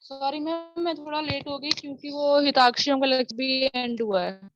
Sorry ma'am, मैं थोड़ा late हो गई क्योंकि वो हिताक्षियों का लेक्चर भी एंड हुआ है।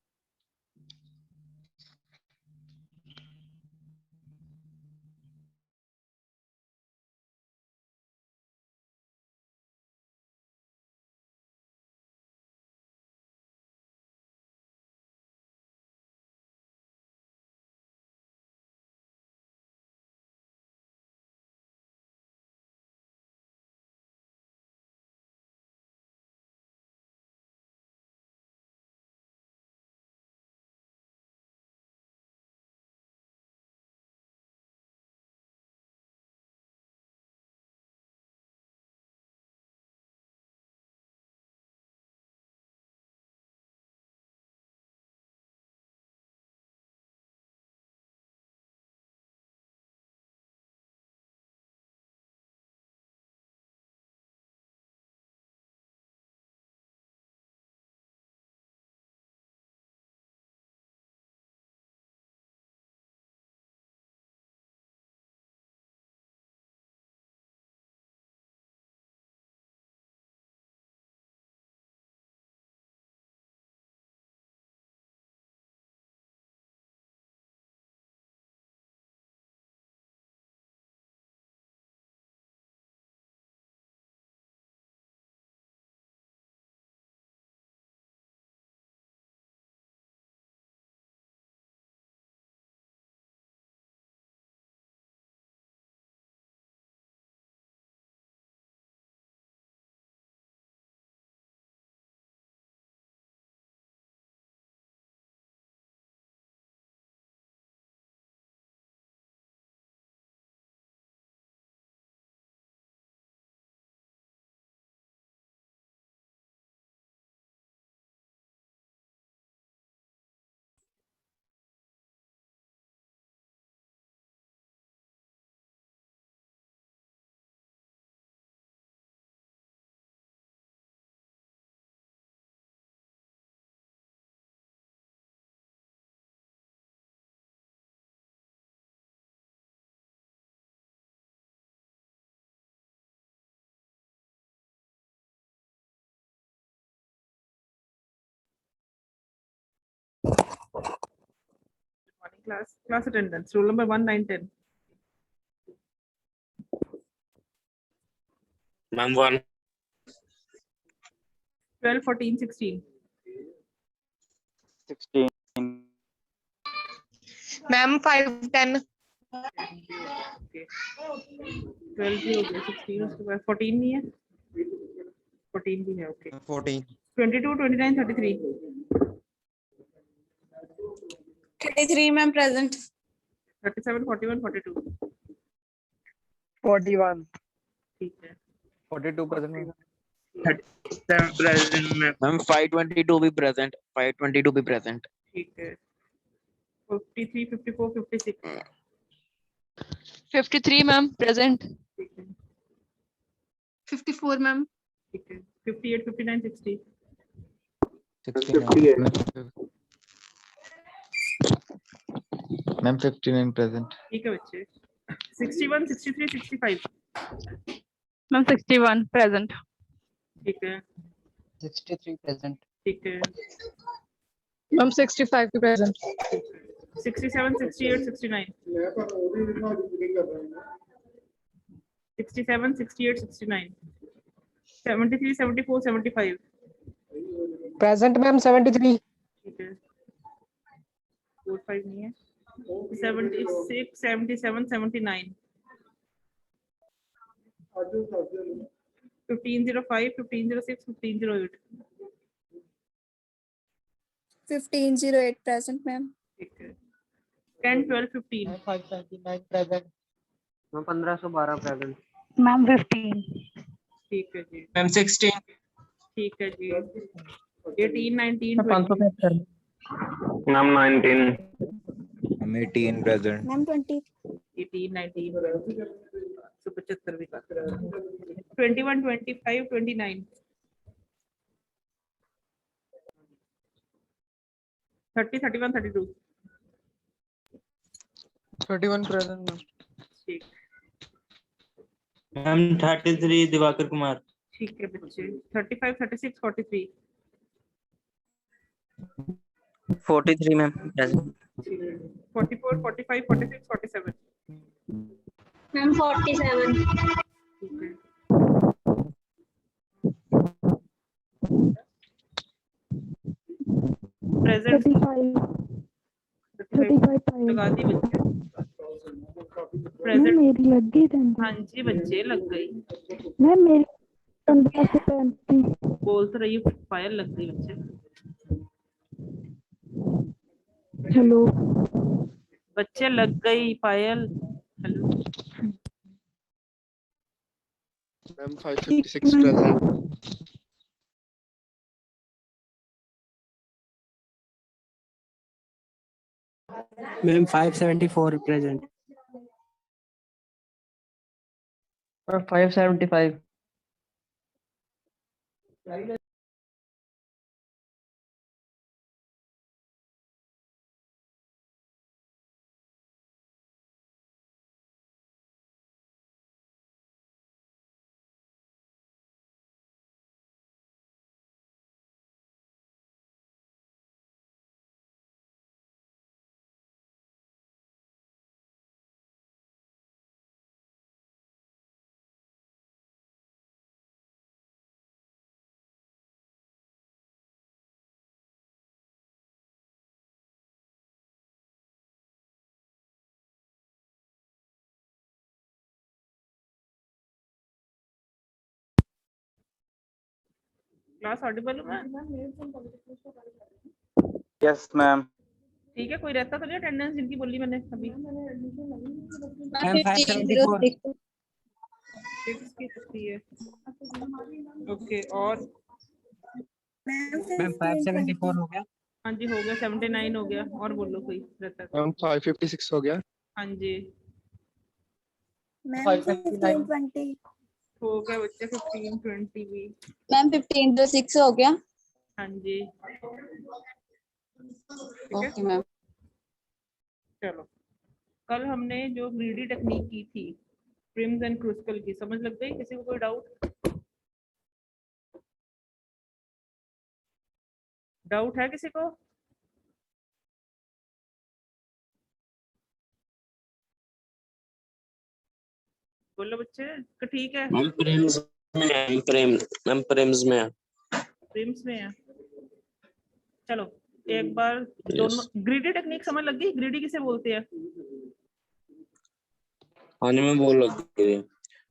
Morning class attendance, roll number 1, 9, 10. Ma'am 1. 12, 14, 16. 16. Ma'am 5, 10। Okay. 12 भी हो गया, 16 उसके बाद 14 नहीं है, 14 भी है। ओके 14. 22, 29, 33. 33 ma'am present. 37, 41, 42. 41. ठीक है 42 present. 37 present ma'am. 522 be present. 522 be present. ठीक है 53, 54, 56. 53 मैम प्रेजेंट। ठीक है 54 मैम। ठीक है 58, 59, 60. 69. Ma'am 59 present. ठीक है बच्चे 61, 63, 65. Ma'am 61 present. ठीक है 63 present. ठीक है मैम 65 प्रेजेंट। 67, 68, 69. 67, 68, 69. 73, 74, 75. Present ma'am 73. ठीक है 4, 5 नहीं है। 76, 77, 79. 1505, 1506, 1508. 1508 प्रेजेंट मैम। ठीक है 10, 12, 15. 529 present. मैं 1512 प्रेजेंट। मैम 15। ठीक है जी Ma'am 16. ठीक है जी 18, 19, 20. 575. मैम 19। I'm 18 present. मैम 20। 18, 19, 20. 175 भी कर 21, 25, 29. 30, 31, 32. 31 present. ठीक Ma'am 33 Divakar Kumar. ठीक है बच्चे 35 36 43 43 मैम present. 44 45 46 47 मैम 47 ठीक है प्रेजेंट 35 लगा दी बच्चे प्रेजेंट मेरी लग गई था हाँ जी बच्चे लग गई मैम मेरी 15 से 35 बोल तो रही हूँ पायल लग गई बच्चे हेलो बच्चे लग गई Payal hello ma'am 556 present. Ma'am 574 present. 575. Class audible है यस मैम ठीक है कोई रहता तो नहीं अटेंडेंस जिनकी बोली मैंने अभी मैम 574. 6 की छुट्टी है ओके और मैम 574 हो गया. हाँ जी हो गया 79 हो गया और बोलो कोई रहता तो मैम 556 हो गया. हाँ जी मैम 579 15 20 हो गया बच्चे 15 20 भी मैम 15 to 6 हो गया हाँ जी ठीक है ओके मैम चलो कल हमने जो ग्रीडी टेक्निक की थी प्रिम्स एंड क्रूस्कल की समझ लग गई किसी को कोई डाउट है किसी को बोलो बच्चे तो ठीक है मैम प्रेम्स में है, मैम प्रेम्स में है. प्रिम्स में है चलो एक बार दोनों ग्रीडी टेक्निक समझ लग गई ग्रीडी किसे बोलते हैं हाँ जी मैं बोल लग गई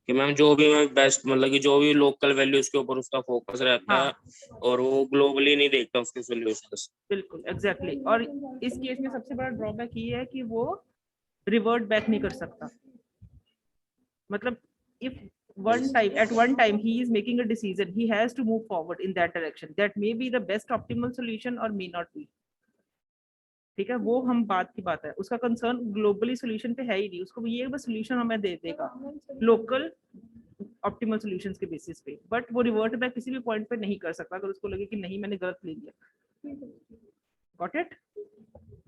कि मैम जो भी मैं बेस्ट मतलब कि जो भी लोकल वैल्यूज के ऊपर उसका फोकस रहता हाँ। है और वो ग्लोबली नहीं देखता उसके सॉल्यूशंस. बिल्कुल एग्जैक्टली और इस केस में सबसे बड़ा ड्रॉबैक ये है कि वो रिवर्ट बैक नहीं कर सकता मतलब if at one time he is making a decision he has to move forward in that direction that may be the best optimal solution or may not be ठीक है वो हम बात की बात है उसका कंसर्न ग्लोबली सॉल्यूशन पे है ही नहीं उसको ये बस सॉल्यूशन हमें दे देगा लोकल ऑप्टिमल सॉल्यूशंस के बेसिस पे बट वो रिवर्ट बैक किसी भी पॉइंट पे नहीं कर सकता अगर उसको लगे कि नहीं मैंने गलत ले लिया गॉट इट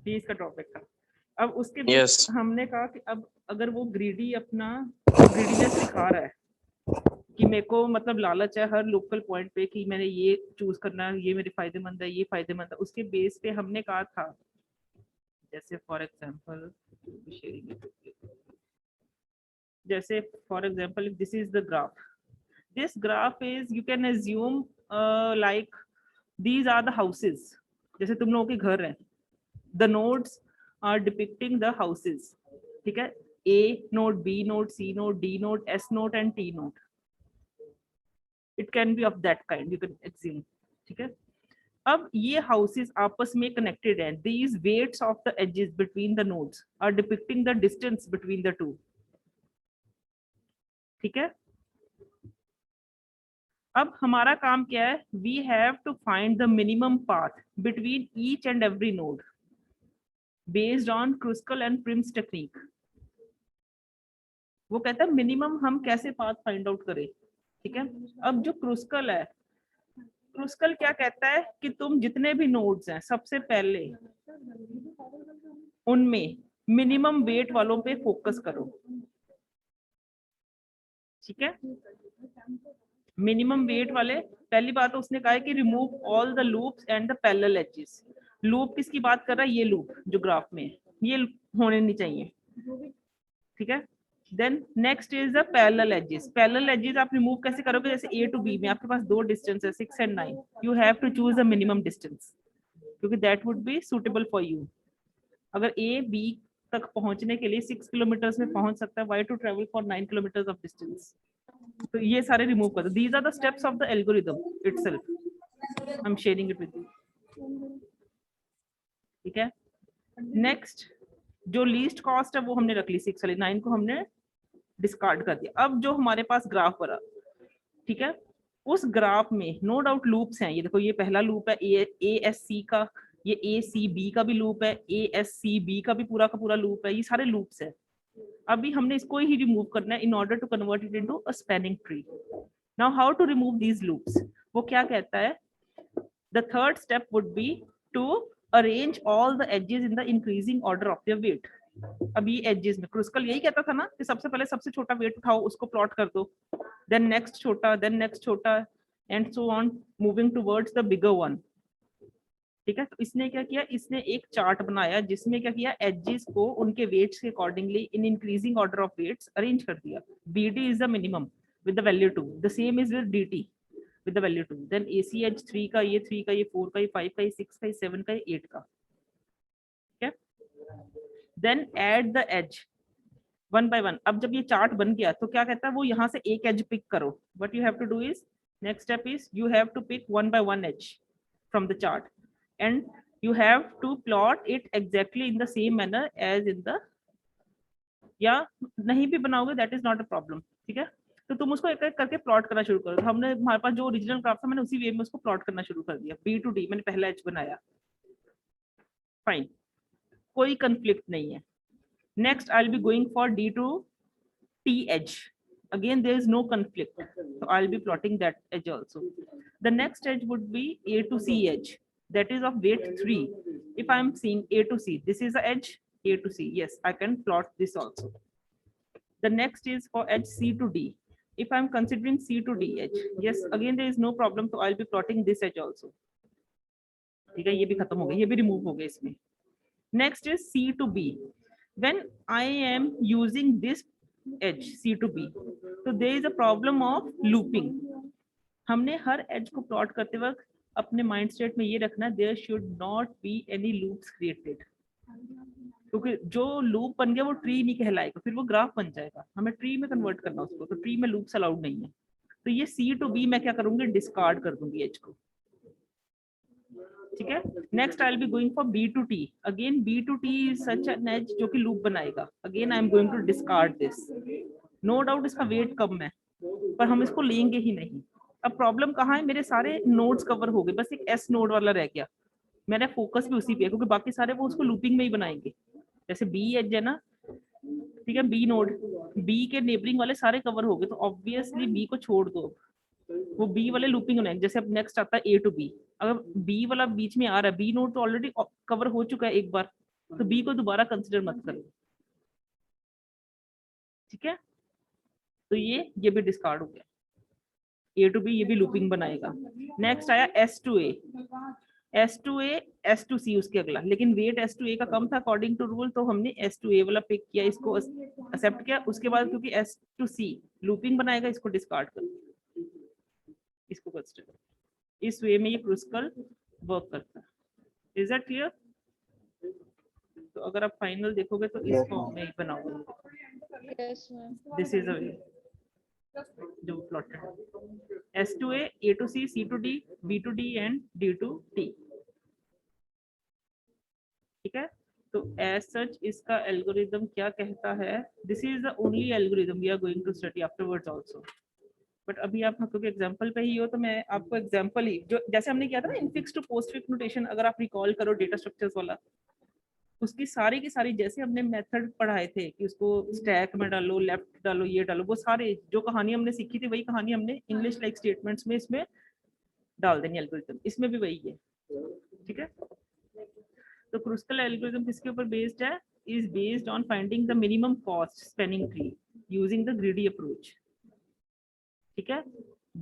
ये इसका ड्रॉबैक था अब उसके बाद Yes. हमने कहा कि अब अगर वो ग्रीडी अपना ग्रीडीनेस दिखा रहा है कि मेरे को मतलब लालच है हर लोकल पॉइंट पे कि मैंने ये चूज करना है ये मेरे फायदेमंद है ये फायदेमंद है उसके बेस पे हमने कहा था जैसे फॉर एग्जांपल जैसे for example this is the graph this graph is you can assume like these are the houses जैसे तुम लोगों के घर हैं the nodes are depicting the houses ठीक है A node, B node, C node, D node, S node and T node. It can be of that kind. You can assume. ठीक है अब ये हाउसेस आपस में कनेक्टेड हैं these weights of the edges between the nodes are depicting the distance between the two ठीक है अब हमारा काम क्या है we have to find the minimum path between each and every node based on Kruskal and Prim's technique वो कहता है मिनिमम हम कैसे पाथ फाइंड आउट करें ठीक है अब जो क्रूस्कल है क्रूस्कल क्या कहता है कि तुम जितने भी नोड्स हैं सबसे पहले उनमें मिनिमम वेट वालों पे फोकस करो ठीक है मिनिमम वेट वाले, पहली बात तो उसने कहा है कि remove all the loops and the parallel edges. Loop किसकी बात कर रहा है? ये लूप जो ग्राफ में है, ये होने नहीं चाहिए, ठीक है। Then next is the parallel edges. Parallel edges आप रिमूव कैसे करोगे? जैसे ए टू बी में आपके पास दो डिस्टेंस है 6 and 9, you have to choose the minimum distance, क्योंकि that would be suitable for you. अगर ए बी तक पहुंचने के लिए 6 किलोमीटर में पहुंच सकता है, why to travel for 9 kilometer of distance? तो ये सारे रिमूव कर दो। These are the steps of the algorithm itself, I am sharing it with you, ठीक है। नेक्स्ट जो लीस्ट कॉस्ट है वो हमने रख ली 6 वाली, 9 को हमने डिस्कार्ड कर दिया। अब जो हमारे पास ग्राफ बना, ठीक है, उस ग्राफ में नो डाउट लूप्स हैं। ये देखो, ये पहला लूप है ए एस सी का, ये ए सी बी का भी लूप है, ए एस सी बी का भी पूरा का पूरा लूप है, ये सारे लूप्स है। अभी हमने इसको ही रिमूव करना है in order to convert it into a spanning tree. Now how to remove these loops? वो क्या कहता है? The third step would be to arrange all the edges in the increasing order of their weight. अभी edges में Kruskal यही कहता था ना कि सबसे पहले सबसे छोटा वेट उठाओ, उसको प्लॉट कर दो, देन नेक्स्ट छोटा, देन नेक्स्ट छोटा, and so on moving towards the bigger one, ठीक है। तो इसने क्या किया? इसने एक चार्ट बनाया जिसमें क्या किया? एजेस को उनके वेट्स के accordingly in increasing order of weights arrange कर दिया। BD is the minimum with the value 2, the same is with DT with the value 2, then AC edge 3 का, ये 3 का, ये 4 का, ये 5 का, ये 6 का, ये 7 का, ये 8 का, ठीक है। then add the edge one by one। अब जब ये चार्ट बन गया तो क्या कहता है? वो यहाँ से एक एज पिक करो। what you have to do is, next step is you have to pick one by one edge from the chart and you have to plot it exactly in the same manner as in the, या नहीं भी बनाओगे that is not a problem, ठीक है। तो तुम उसको एक एक करके प्लॉट करना शुरू करो। तो हमने, हमारे पास जो ओरिजिनल ग्राफ था, मैंने उसी वे में उसको प्लॉट करना शुरू कर दिया। B to D मैंने पहला एज बनाया, फाइन, कोई कंफ्लिक्ट नहीं है। Next I will be going for D to T edge, again there is no conflict, so I'll be plotting that edge also. The next edge would be A to C edge, that is of weight 3. If I am seeing A to C, this is the edge A to C, yes, I can plot this also. The next is for edge C to D. If I am considering C to D edge, yes, again there is no problem, so I'll be plotting this edge also, ठीक है। ये भी खत्म हो गया, ये भी remove हो गया इसमें। Next is C to B. When I am using this edge C to B, so there is a problem of looping. हमने हर एज को प्लॉट करते वक्त अपने माइंड स्टेट में ये रखना, there should not be any loops created, क्योंकि जो लूप बन गया वो ट्री नहीं कहलाएगा, फिर वो ग्राफ बन जाएगा। हमें ट्री में कन्वर्ट करना उसको, तो ट्री में लूप्स अलाउड नहीं है। तो ये C to B मैं क्या करूंगी? डिस्कार्ड कर दूंगी एज को, ठीक है। Next I will be going for B to T। Again B to T is such an edge जो कि लूप बनाएगा। Again I am going to discard this. No doubt इसका वेट कम है, पर हम इसको लेंगे ही नहीं। अब प्रॉब्लम कहाँ है? मेरे सारे नोड्स कवर हो गए, बस एक S नोड वाला रह गया। मेरा फोकस भी उसी पे है, क्योंकि बाकी सारे वो उसको लूपिंग में ही बनाएंगे। जैसे B एज है ना, ठीक है, B नोड, B के नेबरिंग वाले सारे कवर हो गए, तो ऑब्वियसली B को छोड़ दो, वो B वाले लूपिंग बनाएंगे। जैसे अब नेक्स्ट आता है A to B, अगर B वाला बीच में आ रहा है, B नोड तो ऑलरेडी कवर हो चुका है एक बार, तो B को दोबारा कंसिडर मत करो, ठीक है। तो ये भी डिस्कार्ड हो गया। A to B ये भी लूपिंग बनाएगा। नेक्स्ट आया S to A, S to A, S to C उसके अगला, लेकिन वेट S to A का कम था अकॉर्डिंग टू रूल, तो हमने S to A वाला पिक किया, इसको एक्सेप्ट किया। उसके बाद क्योंकि S to C लूपिंग बनाएगा, इसको डिस्कार्ड कर, इसको कंसीडर। इस वे में ये क्रुस्कल वर्क करता है। Is that clear? तो अगर आप फाइनल देखोगे तो इस फॉर्म में ही बनाओगे। Yes, ma'am. This is a way जो plotted S to A, A to C, C to D, B to D and D to T, ठीक है। तो एज सच इसका एल्गोरिदम क्या कहता है? This is the only algorithm we are going to study afterwards also, but अभी आप क्योंकि एग्जांपल पे ही हो तो मैं आपको एग्जांपल ही, जो जैसे हमने किया था ना इनफिक्स टू पोस्टफिक्स नोटेशन, अगर आप रिकॉल करो डेटा स्ट्रक्चर्स वाला, उसकी सारी की सारी जैसे हमने मेथड पढ़ाए थे कि उसको स्टैक में डालो, लेफ्ट डालो, ये डालो, वो सारे जो कहानी हमने सीखी थी वही कहानी हमने इंग्लिश लाइक स्टेटमेंट्स में इसमें डाल देनी एल्गोरिथम। इसमें भी वही है, ठीक है। तो क्रुस्कल एल्गोरिथम किसके ऊपर बेस्ड है? Is based on finding the minimum cost spanning tree using the greedy approach, ठीक है।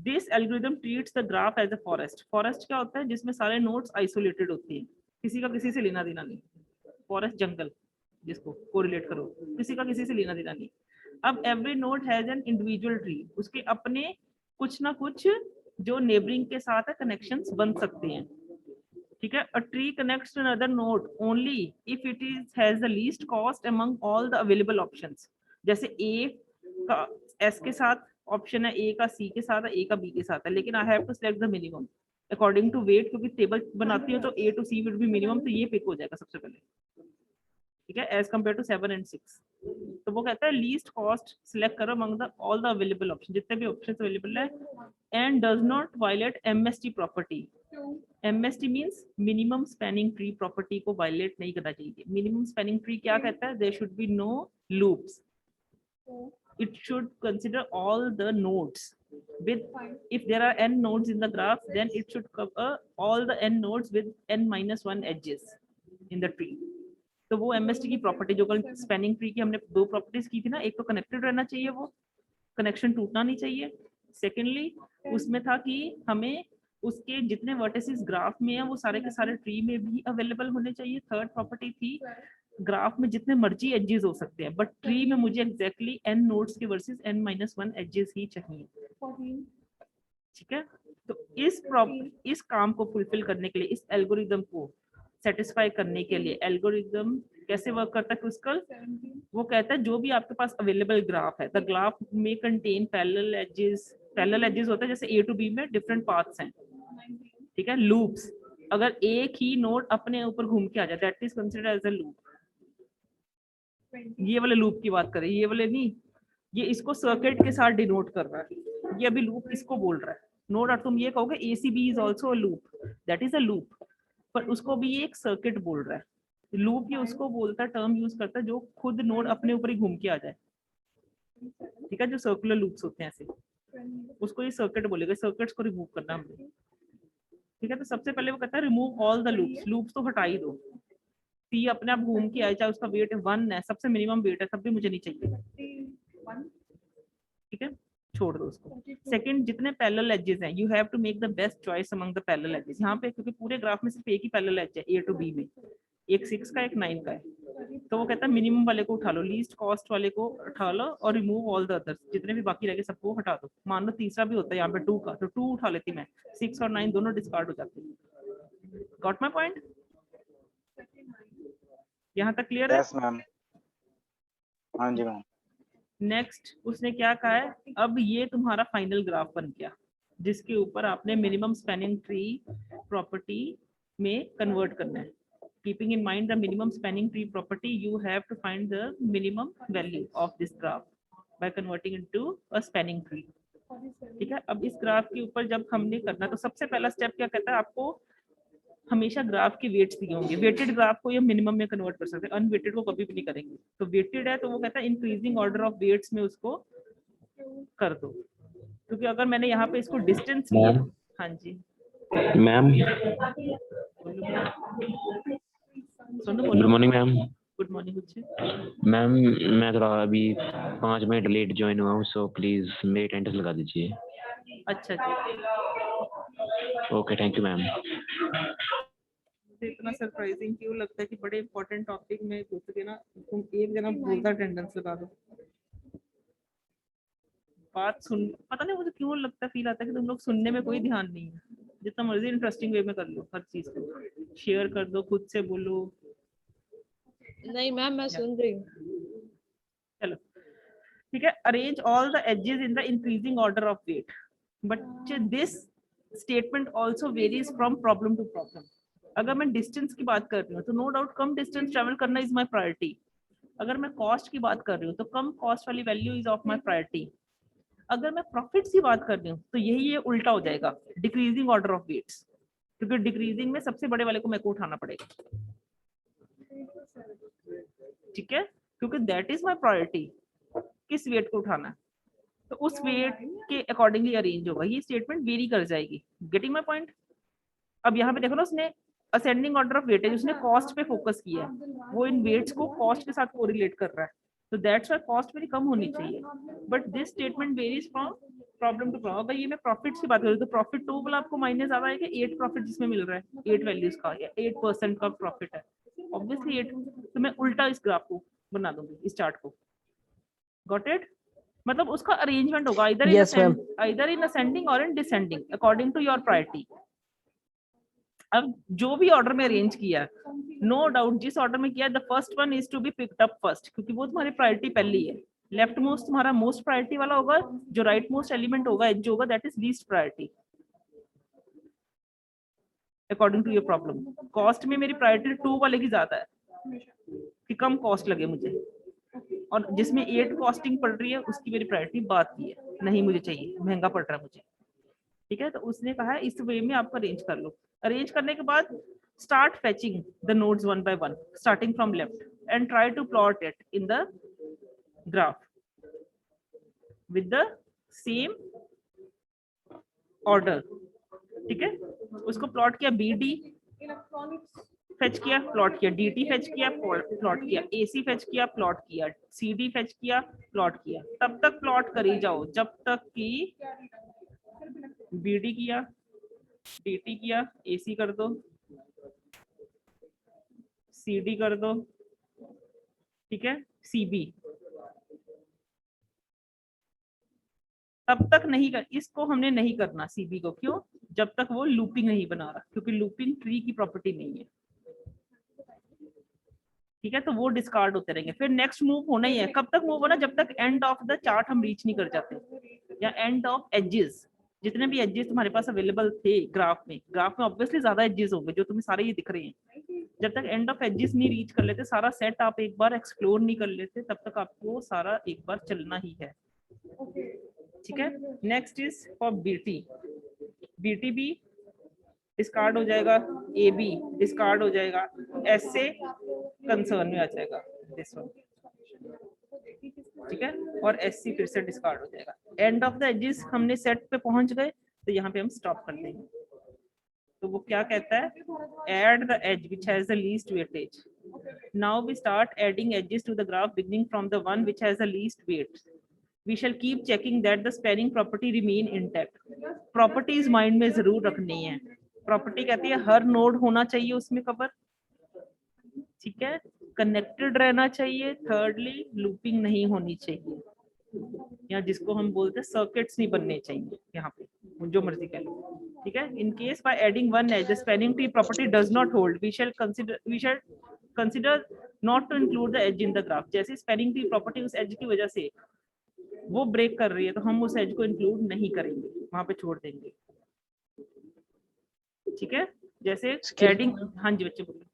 This algorithm treats the graph as a forest. Forest क्या होता है? जिसमें सारे नोड्स आइसोलेटेड होती हैं, किसी का किसी से लेना देना नहीं। फॉरेस्ट जंगल जिसको कोरिलेट करो, किसी का किसी से लेना देना नहीं। अब every node has an individual tree, उसके अपने कुछ ना कुछ जो नेबरिंग के साथ है कनेक्शंस बन सकते हैं, ठीक है। A tree connects to another node only if it is has the least cost among all the available options. जैसे ए का एस के साथ ऑप्शन है, ए का सी के साथ है, ए का बी के साथ है, लेकिन I have to select the minimum according to weight, क्योंकि टेबल बनाती हो तो A to C will be minimum, तो ये पिक हो जाएगा सबसे पहले, ठीक है, एज कम्पेयर टू 7 and 6। तो वो कहता है लीस्ट कॉस्ट सिलेक्ट करो among the all the available option, जितने भी ऑप्शन अवेलेबल है, and does not violate MST property. MST means minimum spanning tree property को वायलेट नहीं करना चाहिए। मिनिमम स्पैनिंग ट्री क्या कहता है? There should be no loops, it should consider all the nodes with, if there are n nodes in the graph, then it should cover all the n nodes with n-1 edges in the tree। तो वो MST की property, जो कल spanning tree की हमने दो properties की थी ना, एक तो कनेक्टेड रहना चाहिए, वो कनेक्शन टूटना नहीं चाहिए। सेकेंडली उसमें था कि हमें उसके जितने वर्टिसेस ग्राफ में है वो सारे के सारे ट्री में भी अवेलेबल होने चाहिए। थर्ड प्रॉपर्टी थी ग्राफ में जितने मर्जी एजेस हो सकते हैं, बट ट्री में मुझे एग्जैक्टली n नोड्स के वर्सेस n-1 एजेस ही चाहिए, ठीक है। तो इस काम को फुलफिल करने के लिए, इस एल्गोरिदम को सेटिस्फाई करने के लिए, एल्गोरिदम कैसे वर्क करता है क्रिस्कल? वो कहता है जो भी आपके पास अवेलेबल ग्राफ है, द ग्राफ में contain parallel edges. Parallel edges होता है जैसे ए टू बी में डिफरेंट पाथ्स हैं, ठीक है। लूप्स, अगर एक ही नोड अपने ऊपर घूम के आ जाए, that is considered as a loop. ये वाले लूप की बात करें, ये वाले नहीं, ये इसको सर्किट के साथ डिनोट कर रहा है, ये अभी लूप इसको बोल रहा है। नो डाउट तुम ये कहोगे ACB is also a loop, that is a loop, पर उसको भी ये एक सर्किट बोल रहा है। लूप ये उसको बोलता है, टर्म यूज करता है जो खुद नोड अपने ऊपर ही घूम के आ जाए, ठीक है, जो सर्कुलर लूप्स होते हैं ऐसे, उसको ये सर्किट बोलेगा। सर्किट्स को रिमूव करना हमने, ठीक है। तो सबसे पहले वो कहता है remove all the loops, loops तो हटा ही दो। सी अपने आप घूम के आए, चाहे उसका वेट 1 है, सबसे मिनिमम वेट है, तब भी मुझे नहीं चाहिए, ठीक है, छोड़ दो उसको। सेकंड, जितने पैरेलल एजेस हैं, you have to make the best choice among the parallel edges. यहाँ पे क्योंकि पूरे ग्राफ में सिर्फ एक ही पैरेलल एज है ए टू बी में, एक 6 का एक 9 का है, तो वो कहता है मिनिमम वाले को उठा लो, लीस्ट कॉस्ट वाले को उठा लो, और रिमूव ऑल द अदर्स, जितने भी बाकी रह गए सबको हटा दो। मान लो तीसरा भी होता है यहाँ पे 2 का, तो 2 उठा लेती मैं, 6 और 9 दोनों डिस्कार्ड हो जाते हैं। Got my point? यहाँ तक क्लियर है? Yes ma'am. हाँ जी मैम। नेक्स्ट उसने क्या कहा है, अब ये तुम्हारा फाइनल ग्राफ बन गया, जिसके ऊपर आपने मिनिमम स्पैनिंग ट्री प्रॉपर्टी में कन्वर्ट करना है। Keeping in mind the minimum spanning tree property, you have to find the minimum value of this graph by converting into a spanning tree, ठीक है। अब इस ग्राफ के ऊपर जब हमने करना, तो सबसे पहला स्टेप क्या कहता है, आपको हमेशा ग्राफ के वेट्स दिए होंगे। वेटेड ग्राफ को ये मिनिमम में कन्वर्ट कर सकते हैं, अनवेटेड को कभी भी नहीं करेंगे। तो वेटेड है तो वो कहता है इंक्रीजिंग ऑर्डर ऑफ वेट्स में उसको कर दो, क्योंकि अगर मैंने यहाँ पे इसको डिस्टेंस लिया, हाँ जी ma'am, good morning ma'am. Good morning. Ma'am मैं थोड़ा अभी 5 मिनट लेट ज्वाइन हुआ हूँ, सो प्लीज मेरी अटेंडेंस लगा दीजिए। अच्छा जी, ओके, थैंक यू मैम। इतना सरप्राइजिंग क्यों लगता है कि बड़े इंपॉर्टेंट टॉपिक में घुस के ना तुम एक जना बोलता अटेंडेंस लगा दो। बात सुन, पता नहीं मुझे क्यों लगता है, फील आता है कि तुम लोग सुनने में कोई ध्यान नहीं है। जितना मर्जी इंटरेस्टिंग वे में कर लो, हर चीज को शेयर कर दो, खुद से बोलो। नहीं मैम, मैं सुन रही हूँ। चलो ठीक है। Arrange all the edges in the increasing order of weight, but this statement also varies from problem to problem. अगर मैं डिस्टेंस की बात कर रही हूँ तो नो डाउट कम डिस्टेंस ट्रेवल करना इज माई प्रायोरिटी। अगर मैं कॉस्ट की बात कर रही हूँ तो कम कॉस्ट वाली value is of my priority. अगर मैं प्रॉफिट्स की बात कर रही हूँ तो यही ये उल्टा हो जाएगा, डिक्रीजिंग ऑर्डर ऑफ वेट्स, क्योंकि डिक्रीजिंग में सबसे बड़े वाले को मेरे को उठाना पड़ेगा, ठीक है, क्योंकि दैट इज माई प्रायोरिटी। किस वेट को उठाना है तो उस वेट के अकॉर्डिंगली अरेंज होगा। ये स्टेटमेंट वेरी कर जाएगी। Getting my point? अब यहाँ पे देखो ना, उसने असेंडिंग ऑर्डर ऑफ वेटेज, उसने कॉस्ट पे फोकस किया है, वो इन वेट्स को कॉस्ट के साथ कोरिलेट कर रहा है, तो दैट्स व्हाई कॉस्ट मेरी कम होनी चाहिए। But this statement varies from problem to problem. अगर ये मैं प्रॉफिट्स की बात करूँ तो प्रॉफिट टू वाला आपको माइनस ज्यादा है कि 8 प्रॉफिट जिसमें मिल रहा है 8 वैल्यूज का या 8% का प्रॉफिट है, ऑब्वियसली 8। तो मैं उल्टा इस ग्राफ को बना दूंगी, इस चार्ट को। Got it? मतलब उसका अरेंजमेंट होगा either in ascending or in descending according to your priority। अब जो भी ऑर्डर में अरेंज किया, नो डाउट जिस ऑर्डर में किया, the first one is to be picked up first, क्योंकि वो तुम्हारी प्रायोरिटी पहली है। लेफ्ट मोस्ट तुम्हारा मोस्ट प्रायोरिटी वाला होगा, जो राइट मोस्ट एलिमेंट होगा जो होगा that is least priority according to your problem. Cost में मेरी प्रायोरिटी 2 वाले की ज्यादा है कि कम कॉस्ट लगे मुझे, और जिसमें 8 कॉस्टिंग पड़ रही है उसकी मेरी प्रायोरिटी बात की है, नहीं मुझे चाहिए, महंगा पड़ रहा है मुझे। ठीक है, तो उसने कहा है इस वे में आप अरेंज कर लो। अरेंज करने के बाद start fetching the nodes one by one starting from left and try to plot it in the graph with the same order. ठीक है, उसको प्लॉट किया, BD फेच किया, प्लॉट किया, DT फेच किया, प्लॉट किया, AC फेच किया, plot किया, CD फेच किया, प्लॉट किया। तब तक प्लॉट करी जाओ जब तक कि BD किया, DT किया, AC कर दो, CD कर दो, ठीक है, CB। तब तक नहीं कर, इसको हमने नहीं करना CB को, क्यों? जब तक वो लूपिंग नहीं बना रहा, क्योंकि लूपिंग ट्री की प्रॉपर्टी नहीं है। ठीक है, तो वो डिस्कार्ड होते रहेंगे। फिर नेक्स्ट मूव होना ही है। कब तक मूव होना? जब तक एंड ऑफ द चार्ट हम रीच नहीं कर जाते, या एंड ऑफ एजेस। जितने भी एजेस तुम्हारे पास अवेलेबल थे ग्राफ में ऑब्वियसली ज्यादा एजेस होंगे जो तुम्हें सारे ये दिख रहे हैं। जब तक एंड ऑफ एजेस नहीं रीच कर लेते, सारा सेट आप एक बार एक्सप्लोर नहीं कर लेते, तब तक आपको सारा एक बार चलना ही है। ठीक है, नेक्स्ट इज फॉर BT भी डिस्कार्ड हो जाएगा, AB डिस्कार्ड हो जाएगा, SA कंसर्न में आ जाएगा दिस वन। ठीक है, और SC फिर से डिस्कार्ड हो जाएगा। एंड ऑफ द एजेस हमने सेट पे पहुंच गए, तो यहाँ पे हम स्टॉप कर देंगे। तो वो क्या कहता है? Add the edge which has the least weightage. Now we start adding edges to the graph beginning from the one which has the least weight. We shall keep checking that the spanning property remain intact. Properties mind में जरूर रखनी है। Property कहती है हर node होना चाहिए उसमें cover, ठीक है, कनेक्टेड रहना चाहिए, थर्डली लूपिंग नहीं होनी चाहिए, या जिसको हम बोलते हैं सर्किट्स नहीं बनने चाहिए, यहाँ पे जो मर्जी कह लो। ठीक है, in case by adding one edge the spanning tree property does not hold, we shall consider not to include the edge in the graph. जैसे स्पैनिंग ट्री प्रॉपर्टी उस एज की वजह से वो ब्रेक कर रही है, तो हम उस एज को इंक्लूड नहीं करेंगे, वहां पे छोड़ देंगे। ठीक है, जैसे एडिंग, हाँ जी बच्चे बोलो।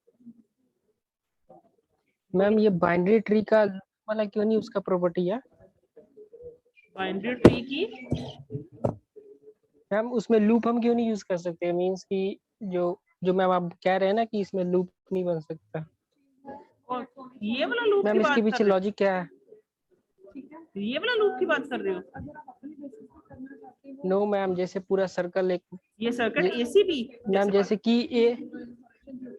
मैम ये बाइनरी ट्री का वाला क्यों नहीं उसका प्रॉपर्टी है? बाइनरी ट्री की मैम उसमें लूप हम क्यों नहीं यूज कर सकते? मींस कि जो मैम आप कह रहे हैं ना कि इसमें लूप नहीं बन सकता, और ये वाला लूप मैम इसके पीछे लॉजिक क्या है? ये वाला लूप की बात कर रहे हो? नो मैम, जैसे पूरा सर्कल एक, ये सर्किट ACB मैम जैसे कि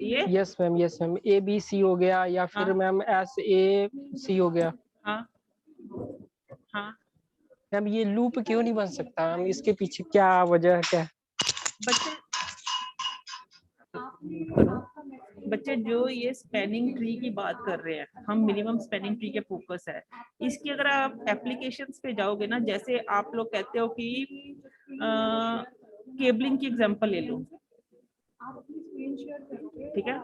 ये यस मैम ABC हो गया, या फिर मैम SAC हो गया। हाँ हाँ मैम ये लूप क्यों नहीं बन सकता? मैम इसके पीछे क्या वजह क्या? बच्चे जो ये स्पैनिंग ट्री की बात कर रहे हैं, हम मिनिमम स्पैनिंग ट्री के फोकस है। इसकी अगर आप एप्लीकेशंस पे जाओगे ना, जैसे आप लोग कहते हो कि केबलिंग की एग्जांपल ले लो, ठीक है,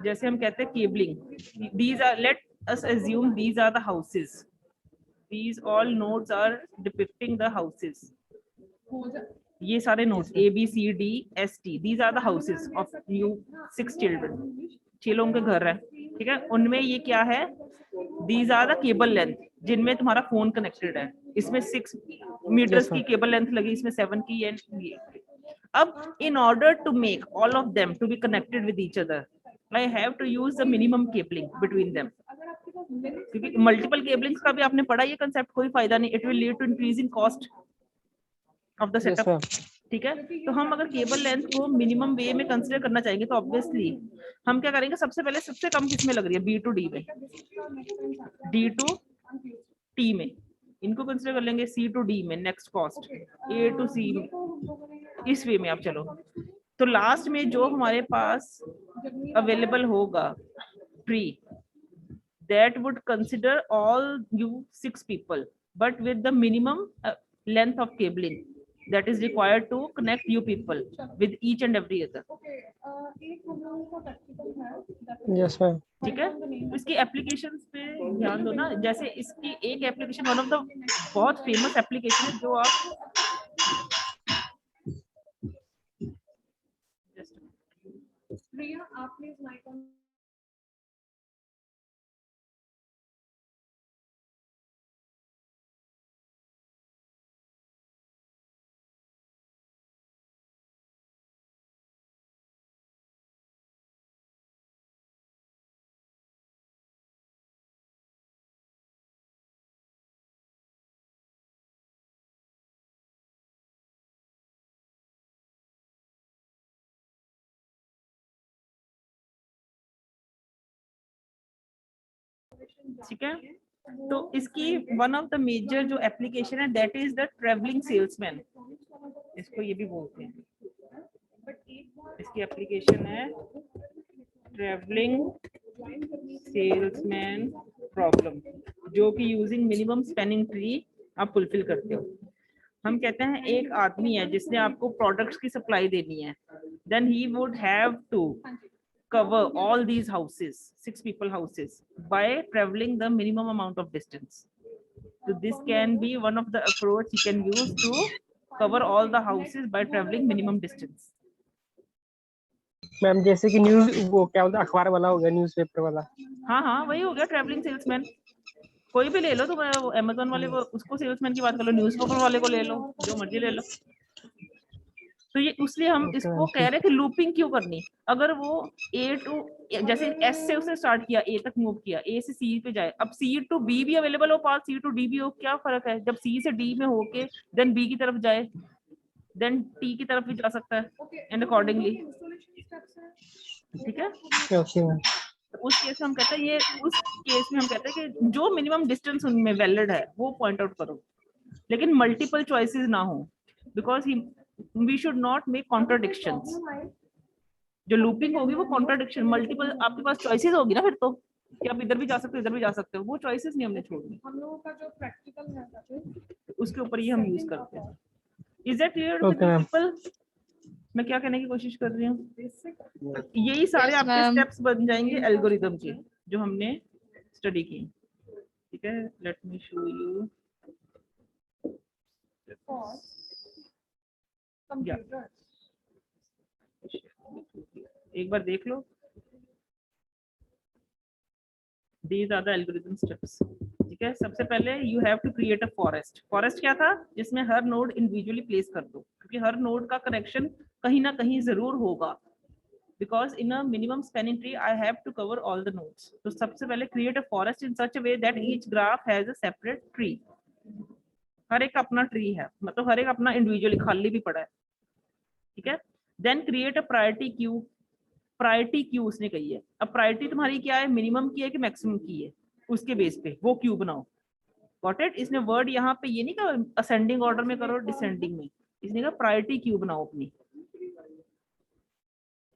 जैसे हम कहते हैं cabling, these are, let us assume these are the houses, these all nodes are depicting the houses. ये सारे nodes ABCDST, these are the houses of you 6 children, 6 लोगों के घर है। ठीक है, उनमें ये क्या है? These are the cable length जिनमें तुम्हारा फोन कनेक्टेड है। इसमें 6 मीटर्स की केबल लेंथ लगी, इसमें 7 की है। अब in order to make all of them to be connected with each other, I have to use the minimum cabling between them. क्योंकि मल्टीपल केबलिंग्स का भी आपने पढ़ा, ये कंसेप्ट कोई फायदा नहीं, it will lead to increase in cost of the setup. ठीक है, तो हम अगर केबल लेंथ को मिनिमम वे में कंसीडर करना चाहेंगे, तो ऑब्वियसली हम क्या करेंगे? सबसे पहले सबसे कम किस में लग रही है? B to D में, D to T में, इनको कंसिडर कर लेंगे C to D में next cost, A to C में, इस वे में आप चलो। तो लास्ट में जो हमारे पास अवेलेबल होगा tree, that would consider all you 6 people, but with the minimum length of cabling that is required to connect you people with each and every other. Yes ma'am. ठीक है, तो इसकी एप्लीकेशंस पे ध्यान दो ना। जैसे इसकी एक एप्लीकेशन, वन ऑफ द बहुत फेमस एप्लीकेशन है जो आप ठीक है। तो इसकी वन ऑफ द मेजर जो एप्लीकेशन है that is the travelling salesman, इसको ये भी बोलते हैं। इसकी एप्लीकेशन है ट्रेवलिंग सेल्समैन प्रॉब्लम, जो कि यूजिंग मिनिमम स्पैनिंग ट्री आप फुलफिल करते हो। हम कहते हैं एक आदमी है जिसने आपको प्रोडक्ट्स की सप्लाई देनी है, then he would have to cover all these houses, 6 people houses, by traveling the minimum amount of distance. So this can be one of the approach you can use to cover all the houses by traveling minimum distance. Ma'am जैसे कि news वो क्या बोलते हैं, अखबार वाला हो गया, न्यूज़पेपर वाला। हाँ हाँ, वही हो गया ट्रेवलिंग सेल्समैन। कोई भी ले लो, तो अमेज़न वाले को, उसको सेल्समैन की बात कर लो, न्यूज़पेपर वाले को ले लो, जो मर्जी ले लो। तो ये इसलिए हम इसको कह रहे हैं कि लूपिंग क्यों करनी। अगर वो A टू, जैसे S से उसने स्टार्ट किया, A तक मूव किया, A से C पे जाए, अब C टू B भी अवेलेबल हो पास, C टू D भी हो, क्या फर्क है? जब C से D में होके देन B की तरफ जाए, देन T की तरफ भी जा सकता है एंड अकॉर्डिंगली। ठीक है, ओके मैम। उस केस में हम कहते हैं, ये उस केस में हम कहते हैं कि जो मिनिमम डिस्टेंस उनमें वैलिड है वो पॉइंट आउट करो, लेकिन मल्टीपल चॉइसेस ना हो, because we should not make contradictions. जो लूपिंग होगी वो कॉन्ट्राडिक्शन, मल्टीपल आपके पास चॉइसेस होगी ना फिर, तो कि आप इधर भी जा सकते हो, इधर भी जा सकते हो, वो चॉइसेस नहीं हमने छोड़नी। हम लोगों का जो प्रैक्टिकल है उसके ऊपर ही हम यूज करते हैं। Is that clear to people? मैं क्या कहने की कोशिश कर रही हूँ, यही सारे आपके स्टेप्स बन जाएंगे एल्गोरिथम के जो हमने स्टडी की। ठीक है, लेट मी शो यू। एक बार देख लो, these are the algorithm steps। ठीक है, सबसे पहले you have to create a forest। Forest क्या था? जिसमें हर नोड इंडिविजुअली प्लेस कर दो, क्योंकि हर नोड का कनेक्शन कहीं ना कहीं जरूर होगा, because in a minimum spanning tree I have to cover all the nodes। तो सबसे पहले create a forest in such a way that each graph has a separate tree। हर एक अपना ट्री है, मतलब हर एक अपना इंडिविजुअली खाली भी पड़ा है। ठीक है, then create a priority queue. Priority queue उसने कही है। अब प्रायोरिटी तुम्हारी क्या है, मिनिमम की है कि मैक्सिमम की है, उसके बेस पे वो क्यू बनाओ। Got it? इसने वर्ड यहाँ पे ये नहीं कहा असेंडिंग ऑर्डर में करो, डिसेंडिंग में, इसने कहा प्रायोरिटी क्यू बनाओ अपनी।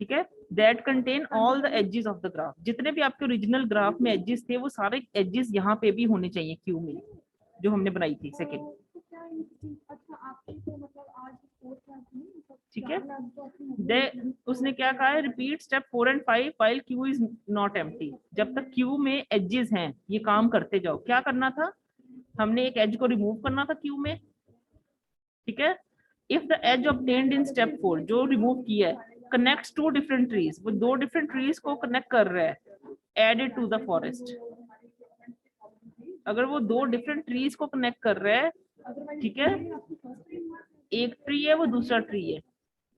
ठीक है, that contain all the edges of the graph. जितने भी आपके ओरिजिनल ग्राफ में एजेस थे वो सारे एजेस यहाँ पे भी होने चाहिए क्यू में, जो हमने बनाई थी सेकेंड। ठीक है, उसने क्या कहा है, repeat step 4 and 5 while Q is not empty। जब तक Q में एजेस हैं ये काम करते जाओ। क्या करना था, हमने एक एज को रिमूव करना था Q में। ठीक है, if the edge obtained in step 4, जो रिमूव किया है, connects 2 different trees, वो 2 different trees को कनेक्ट कर रहा है, added to the forest। अगर वो 2 different trees को कनेक्ट कर रहा है, ठीक है, एक ट्री है वो दूसरा ट्री है,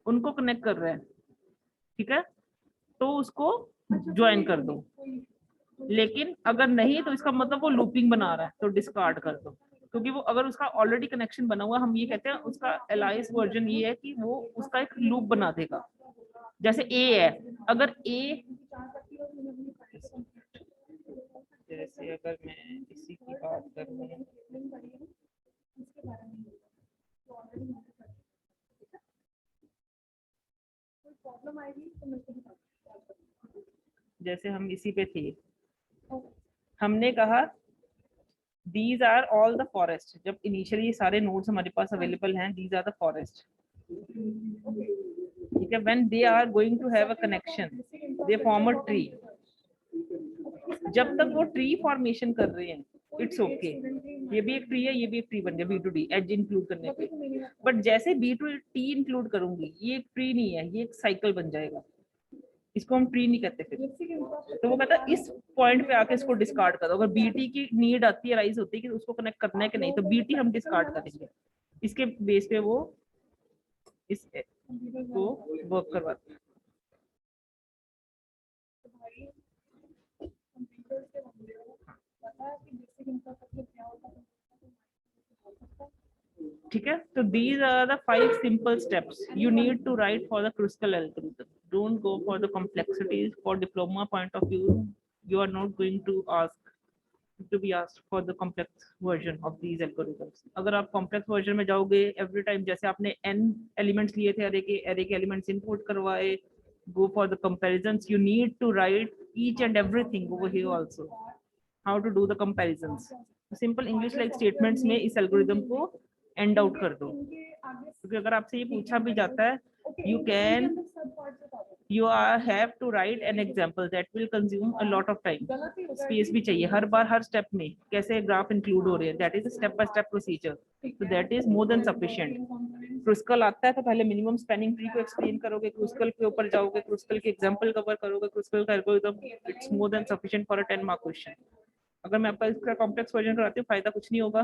उनको कनेक्ट कर रहा है, ठीक है, तो उसको ज्वाइन कर दो। लेकिन अगर नहीं तो इसका मतलब वो लूपिंग बना रहा है, तो डिस्कार्ड कर दो, क्योंकि वो अगर उसका ऑलरेडी कनेक्शन बना हुआ, हम ये कहते हैं उसका एलाइस वर्जन ये है कि वो उसका एक लूप बना देगा। जैसे ए है, अगर ए, जैसे अगर मैं इसी की बात करूं, जैसे हम इसी पे थे, हमने कहा these are all the forest, जब इनिशियली सारे नोड्स हमारे पास अवेलेबल हैं, दीज आर द फॉरेस्ट, ठीक है। When they are going to have a connection they form a tree, जब तक वो ट्री फॉर्मेशन कर रहे हैं इट्स ओके, ये भी एक ट्री है, ये भी एक ट्री बन गया B to D edge include करने पे। बट जैसे बी टू टी इंक्लूड करूंगी, ये एक ट्री नहीं है, ये एक साइकिल बन जाएगा, इसको हम ट्री नहीं कहते फिर। तो वो कहता है इस पॉइंट पे आके इसको डिस्कार्ड कर दो। अगर बीटी की नीड आती है, राइज होती है कि उसको कनेक्ट करना है कि नहीं, तो बीटी हम डिस्कार्ड करेंगे, इसके बेस पे वो इस को वर्क करवाते हैं। ठीक है, तो these are the 5 simple steps you need to write for the Kruskal algorithm. Don't go for the complexities. For diploma point of view, you are not going to be asked for the complex version of these algorithms. अगर आप complex version में जाओगे, every time जैसे आपने n elements लिए थे array के elements input करवाए, go for the comparisons. You need to write each and everything over here also. How to do the comparisons. Simple English like statements में इस algorithm को and out कर दो, क्योंकि अगर आपसे ये पूछा भी जाता है, you have to write an example that will consume a lot of time. Space भी चाहिए हर बार, हर स्टेप में कैसे ग्राफ इंक्लूड हो रहे हैं, that is a step by step procedure, so that is more than sufficient. Kruskal आता है तो पहले मिनिमम स्पैनिंग ट्री को एक्सप्लेन करोगे, क्रुस्कल के ऊपर जाओगे, क्रुस्कल के एग्जांपल कवर करोगे, क्रुस्कल का algorithm, it's more than sufficient for a 10 mark question. अगर मैं आपका इसका कॉम्प्लेक्स वर्जन कराती हूँ, फायदा कुछ नहीं होगा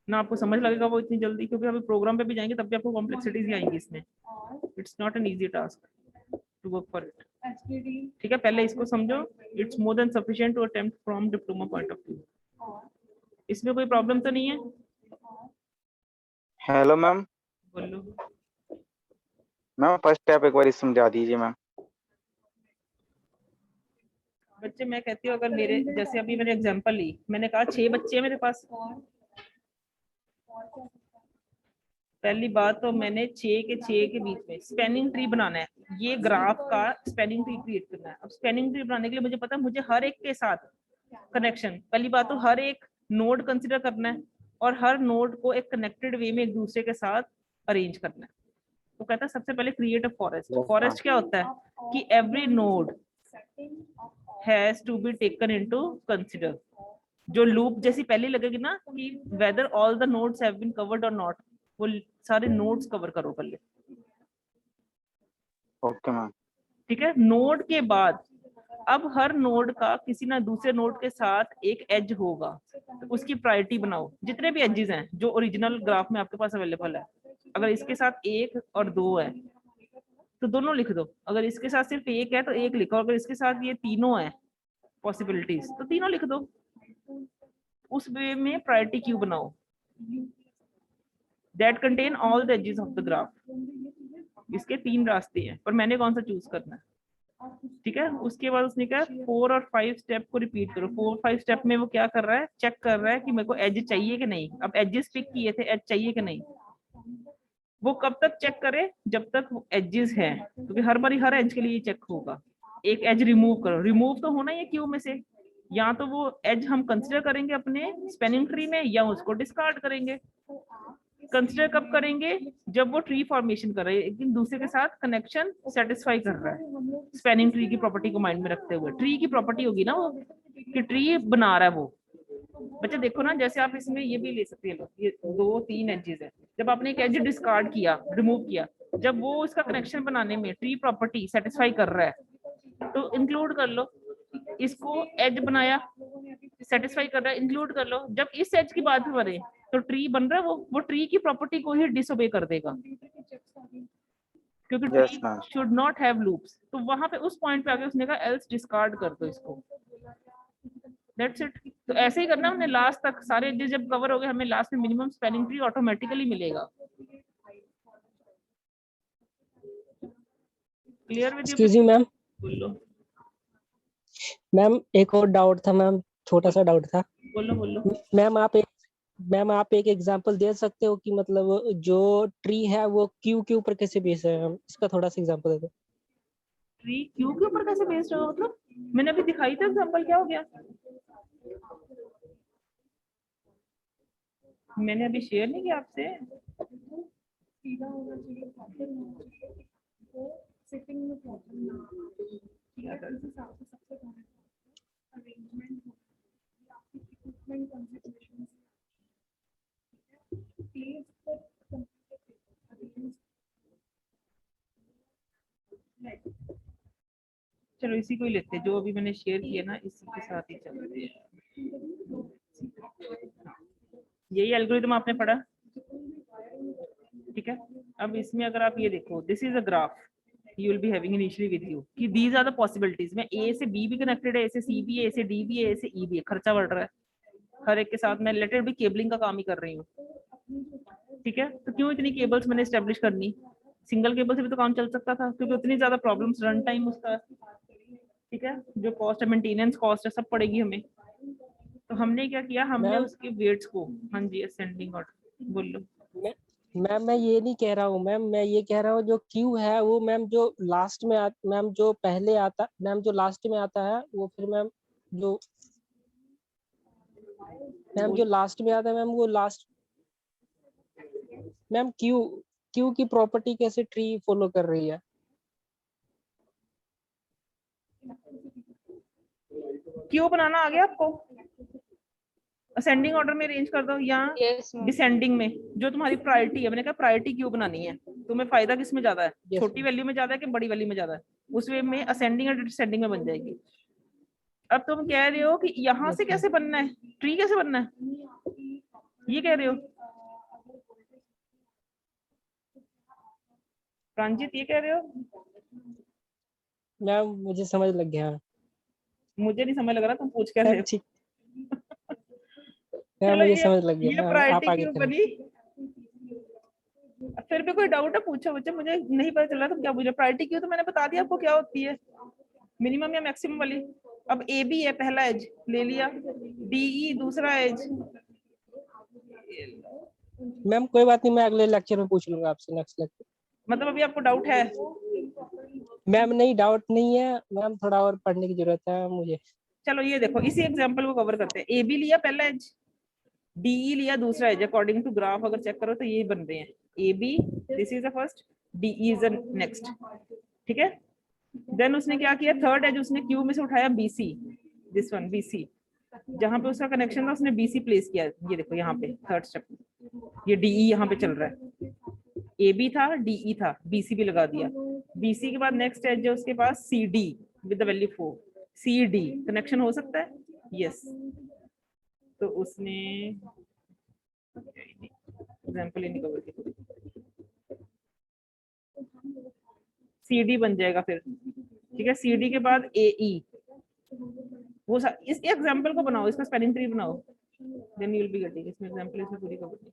ना, आपको समझ लगेगा वो इतनी जल्दी, क्योंकि अभी प्रोग्राम पे भी जाएंगे तब भी आपको कॉम्प्लेक्सिटीज ही आएंगी इसमें। It's not an easy task to work for it, ठीक है। पहले इसको समझो, it's more than sufficient to attempt from diploma point of view. इसमें कोई प्रॉब्लम तो नहीं है? हेलो मैम, बोलो मैम फर्स्ट स्टेप एक बार समझा दीजिए मैम। बच्चे, मैं कहती हूँ अगर मेरे जैसे अभी मैंने एग्जांपल ली, मैंने कहा 6 बच्चे हैं मेरे पास। पहली बात तो मैंने 6 के बीच में स्पैनिंग ट्री बनाना है, ये ग्राफ का स्पैनिंग ट्री क्रिएट करना है। अब स्पैनिंग ट्री बनाने के लिए मुझे पता है मुझे हर एक के साथ कनेक्शन, पहली बात तो हर एक नोड कंसिडर करना है और हर नोड को एक कनेक्टेड वे में एक दूसरे के साथ अरेंज करना है। तो कहता है सबसे पहले क्रिएट अ फॉरेस्ट। फॉरेस्ट क्या होता है कि every node has to be taken into consider. जो लूप जैसी पहले लगेगी ना कि whether all the nodes have been covered और नॉट, वो सारे नोड्स कवर करो पहले, ओके मैम। ठीक है। नोड के बाद अब हर नोड का किसी ना दूसरे नोड के साथ एक एज होगा, तो उसकी प्रायोरिटी बनाओ। जितने भी एजेस हैं जो ओरिजिनल ग्राफ में आपके पास अवेलेबल है, अगर इसके साथ 1 और 2 है तो दोनों लिख दो, अगर इसके साथ सिर्फ 1 है तो 1 लिखो, अगर इसके साथ ये तीनों है पॉसिबिलिटीज तो तीनों लिख दो। उस वे में प्रायोरिटी क्यू बनाओ that contain all the edges of the graph. इसके 3 रास्ते हैं, पर मैंने कौन सा चूज करना है, ठीक है। उसके बाद उसने कहा 4 और 5 स्टेप को रिपीट करो। 4-5 स्टेप में वो क्या कर रहा है, चेक कर रहा है कि मेरे को एज चाहिए कि नहीं। अब एजेस पिक किए थे, एज चाहिए कि नहीं। वो कब तक चेक करे, जब तक एजेस हैं, क्योंकि हर बार हर एज के लिए चेक होगा। एक एज रिमूव करो, रिमूव तो होना ही है क्यू में से, या तो वो एज हम कंसिडर करेंगे अपने स्पैनिंग ट्री में या उसको डिस्कार्ड करेंगे। कंसिडर कब करेंगे, जब वो ट्री फॉर्मेशन कर रहे हैं, एक दूसरे के साथ कनेक्शन सेटिस्फाई कर रहा है, स्पैनिंग ट्री की प्रॉपर्टी को माइंड में रखते हुए। ट्री की प्रॉपर्टी होगी ना वो कि ट्री बना रहा है वो। बच्चे देखो ना, जैसे आप इसमें ये भी ले सकते हैं, ये 2-3 एजेस है, जब आपने एक एज डिस्कार्ड किया, रिमूव किया, जब वो इसका कनेक्शन बनाने में ट्री प्रॉपर्टी सेटिस्फाई कर रहा है तो इंक्लूड कर लो। इसको एज बनाया, सेटिस्फाई कर रहा है, इंक्लूड कर लो। जब इस एज की बात बने तो ट्री बन रहा है, वो ट्री की प्रॉपर्टी को ही डिसओबे कर देगा, क्योंकि tree should not have loops. तो वहां पे उस पॉइंट पे आके उसने कहा एल्स डिस्कार्ड कर दो इसको, दैट्स इट। तो ऐसे ही करना हमने लास्ट तक, सारे एजेस जब कवर हो गए, हमें लास्ट में मिनिमम स्पैनिंग ट्री ऑटोमेटिकली मिलेगा। Clear with you? Excuse me ma'am, बोलो मैम एक और डाउट था मैम, छोटा सा डाउट था। बोलो। मैम आप एक एग्जांपल दे सकते हो कि मतलब जो ट्री है वो क्यू के ऊपर कैसे बेस है? इसका थोड़ा सा एग्जांपल दे दो। ट्री क्यू के ऊपर कैसे बेस्ड होगा, मतलब मैंने अभी दिखाई था एग्जांपल, क्या हो गया? मैंने अभी शेयर नहीं किया आपसे। चलो इसी को ही लेते हैं, जो अभी मैंने शेयर किया ना, इसी के साथ ही चलते हैं। यही एल्गोरिथम आपने पढ़ा, ठीक है। अब इसमें अगर आप ये देखो, this is a graph you will be having initially with you, कि दीज आर द पॉसिबिलिटीज में ए से बी भी कनेक्टेड है, ए से सी भी है, ए से डी भी है, ए से ई भी है, खर्चा बढ़ रहा है हर एक के साथ। मैं रिलेटेड भी केबलिंग का काम ही कर रही हूँ, ठीक है। तो क्यों इतनी केबल्स मैंने स्टेब्लिश करनी? सिंगल केबल से भी तो काम चल सकता था, क्योंकि उतनी ज्यादा प्रॉब्लम्स, रन टाइम उसका, ठीक है, जो कॉस्ट है, मेंटेनेंस कॉस्ट है, सब पड़ेगी हमें। तो हमने क्या किया, हमने मैम उसके वेट्स को, हाँ जी, असेंडिंग ऑर्डर, बोलो। मैम मैं ये नहीं कह रहा हूँ मैम, मैं ये कह रहा हूँ जो क्यू है वो मैम जो लास्ट में मैम जो पहले आता, मैम जो लास्ट में आता है वो फिर मैम जो लास्ट में आता है मैम वो लास्ट, मैम क्यू की प्रॉपर्टी कैसे ट्री फॉलो कर रही है? क्यू बनाना आ गया आपको? असेंडिंग ऑर्डर में अरेंज कर दो, या Yes, ma'am. डिसेंडिंग में? जो तुम्हारी प्रायोरिटी है, मैंने कहा प्रायोरिटी क्यू बनानी है, तुम्हें फायदा किस में ज्यादा है? Yes, छोटी वैल्यू में ज्यादा है कि बड़ी वैल्यू में ज्यादा है? उस वे में असेंडिंग और डिसेंडिंग में बन जाएगी। अब तुम कह रहे हो कि यहाँ से कैसे बनना है, ट्री कैसे बनना है, ये कह रहे हो प्रांजित, ये कह रहे हो? मैम मुझे समझ लग गया। मुझे नहीं समझ लग रहा, तुम पूछ कर रहे मैम हो। ठीक, मैम चलो मुझे समझ लग ये गया, आप प्रायोरिटी आगे क्यों करें। बनी? फिर भी कोई डाउट है पूछो बच्चे, मुझे नहीं पता चल रहा तुम क्या पूछो। प्रायोरिटी क्यों तो मैंने बता दिया आपको क्या होती है, मिनिमम या मैक्सिमम वाली। अब ए बी है पहला एज, ले लिया, डीई दूसरा एज। मैम कोई बात नहीं, मैं अगले लेक्चर में पूछ लूंगा आपसे, नेक्स्ट लेक्चर। मतलब अभी आपको डाउट है? मैम नहीं, डाउट नहीं है मैम, थोड़ा और पढ़ने की जरूरत है मुझे। चलो ये देखो, इसी एग्जांपल को कवर करते हैं। ए बी लिया पहला एज, डीई लिया दूसरा एज, अकॉर्डिंग टू ग्राफ अगर चेक करो तो ये बन रहे हैं, A B this is the first, DE is the next, ठीक है। देन उसने क्या किया, थर्ड एज उसने क्यू में से उठाया बीसी, दिस वन बीसी, जहां पे उसका कनेक्शन था उसने बीसी प्लेस किया। ये देखो यहाँ पे थर्ड स्टेप, ये डीई यहाँ पे चल रहा है, ए बी था, डीई था, बीसी भी लगा दिया। बीसी के बाद नेक्स्ट एज है उसके पास C D with the value 4, C D connection हो सकता है, यस। तो उसने एग्जांपल ही नहीं कवर किया, सी डी बन जाएगा फिर, ठीक है। सी डी के बाद ए ई, वो इस एग्जांपल को बनाओ, इसका स्पेलिंग ट्री बनाओ, then you will be getting. इसमें एग्जांपल इसमें पूरी कवर नहीं।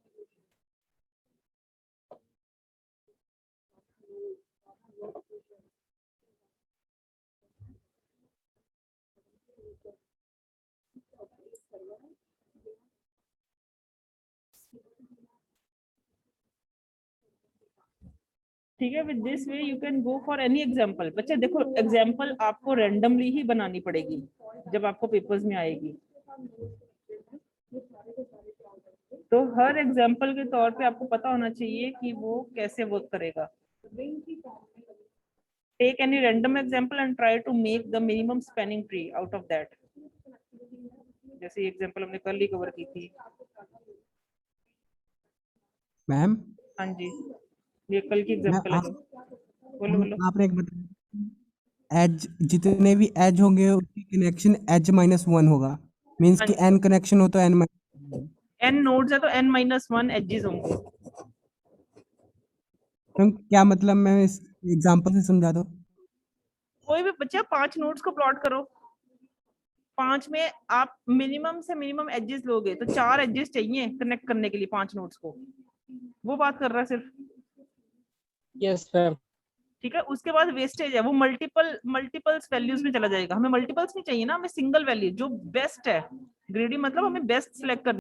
ठीक है, with this way you can go for any example. बच्चे देखो, एग्जांपल आपको रैंडमली ही बनानी पड़ेगी जब आपको पेपर्स में आएगी, तो हर एग्जांपल के तौर पे आपको पता होना चाहिए कि वो कैसे वर्क करेगा। Take any random example and try to make the minimum spanning tree out of that. जैसे ये एग्जांपल हमने कल ही कवर की थी। मैम हाँ जी, ये कल की एग्जांपल है। बोलो बोलो। आपने एक बताया एज, जितने भी एज होंगे उसकी कनेक्शन एज -1 होगा, मींस कि n कनेक्शन हो तो n n नोड्स है तो n-1 एजेस होंगे। मैम क्या मतलब, मैं इस एग्जांपल से समझा दो। कोई भी बच्चा 5 नोड्स को प्लॉट करो, 5 में आप मिनिमम से मिनिमम एजेस लोगे तो 4 एजेस चाहिए कनेक्ट करने के लिए 5 नोड्स को, वो बात कर रहा है सिर्फ। Yes ma'am. ठीक है, उसके बाद वेस्टेज है, वो मल्टीपल्स वैल्यूज में चला जाएगा। हमें मल्टीपल्स नहीं चाहिए ना, हमें सिंगल वैल्यू जो बेस्ट है। ग्रेडी मतलब हमें बेस्ट सिलेक्ट करना